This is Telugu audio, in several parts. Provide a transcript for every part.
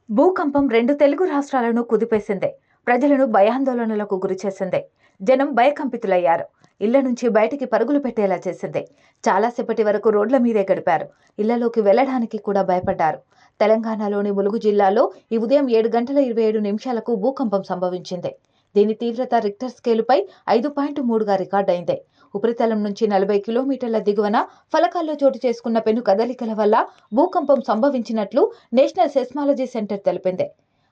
భూకంపం రెండు తెలుగు రాష్ట్రాలను కుదిపేసింది. ప్రజలను భయాందోళనలకు గురిచేసింది. జనం భయకంపితులయ్యారు. ఇళ్ల నుంచి బయటికి పరుగులు పెట్టేలా చేసింది. చాలాసేపటి వరకు రోడ్ల మీదే గడిపారు. ఇళ్లలోకి వెళ్లడానికి కూడా భయపడ్డారు. తెలంగాణలోని ములుగు జిల్లాలో ఈ ఉదయం 7:27 భూకంపం సంభవించింది. దీని తీవ్రత రిక్టర్ స్కేలుపై 5.3గా రికార్డైంది. ఉపరితలం నుంచి 40 కిలోమీటర్ల దిగువన ఫలకాల్లో చోటు చేసుకున్న పెను కదలికల వల్ల భూకంపం సంభవించినట్లు నేషనల్ సెస్మాలజీ సెంటర్ తెలిపింది.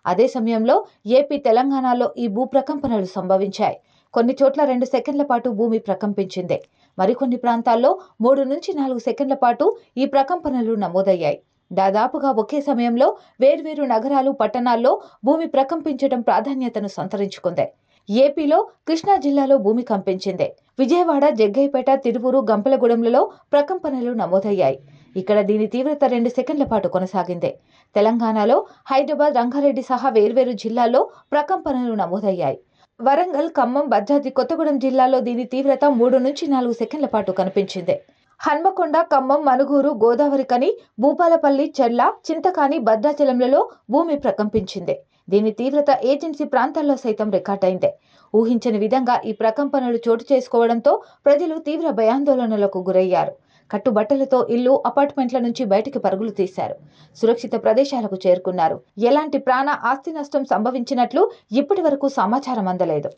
అదే సమయంలో ఏపీ, తెలంగాణలో ఈ భూప్రకంపనలు సంభవించాయి. కొన్ని చోట్ల 2 సెకండ్ల పాటు భూమి ప్రకంపించింది. మరికొన్ని ప్రాంతాల్లో 3 నుంచి 4 సెకండ్ల పాటు ఈ ప్రకంపనలు నమోదయ్యాయి. దాదాపుగా ఒకే సమయంలో వేర్వేరు నగరాలు, పట్టణాల్లో భూమి ప్రకంపించడం ప్రాధాన్యతను సంతరించుకుంది. ఏపీలో కృష్ణా జిల్లాలో భూమి కంపించింది. విజయవాడ, జగ్గయ్యపేట, తిరువూరు, గంపలగూడెంలలో ప్రకంపనలు నమోదయ్యాయి. ఇక్కడ దీని తీవ్రత 2 సెకండ్ల పాటు కొనసాగింది. తెలంగాణలో హైదరాబాద్, రంగారెడ్డి సహా వేర్వేరు జిల్లాల్లో ప్రకంపనలు నమోదయ్యాయి. వరంగల్, ఖమ్మం, భద్రాద్రి కొత్తగూడెం జిల్లాలో దీని తీవ్రత 3 నుంచి 4 సెకండ్ల పాటు కనిపించింది. హన్మకొండ, ఖమ్మం, మనుగూరు, గోదావరికని, భూపాలపల్లి, చెర్ల, చింతకాని, భద్రాచలంలలో భూమి ప్రకంపించింది. దీని తీవ్రత ఏజెన్సీ ప్రాంతాల్లో సైతం రికార్డైంది. ఊహించని విధంగా ఈ ప్రకంపనలు చోటు చేసుకోవడంతో ప్రజలు తీవ్ర భయాందోళనలకు గురయ్యారు. కట్టుబట్టలతో ఇల్లు, అపార్ట్మెంట్ల నుంచి బయటికి పరుగులు తీశారు. సురక్షిత ప్రదేశాలకు చేరుకున్నారు. ఎలాంటి ప్రాణ, ఆస్తి నష్టం సంభవించినట్లు ఇప్పటి వరకు సమాచారం అందలేదు.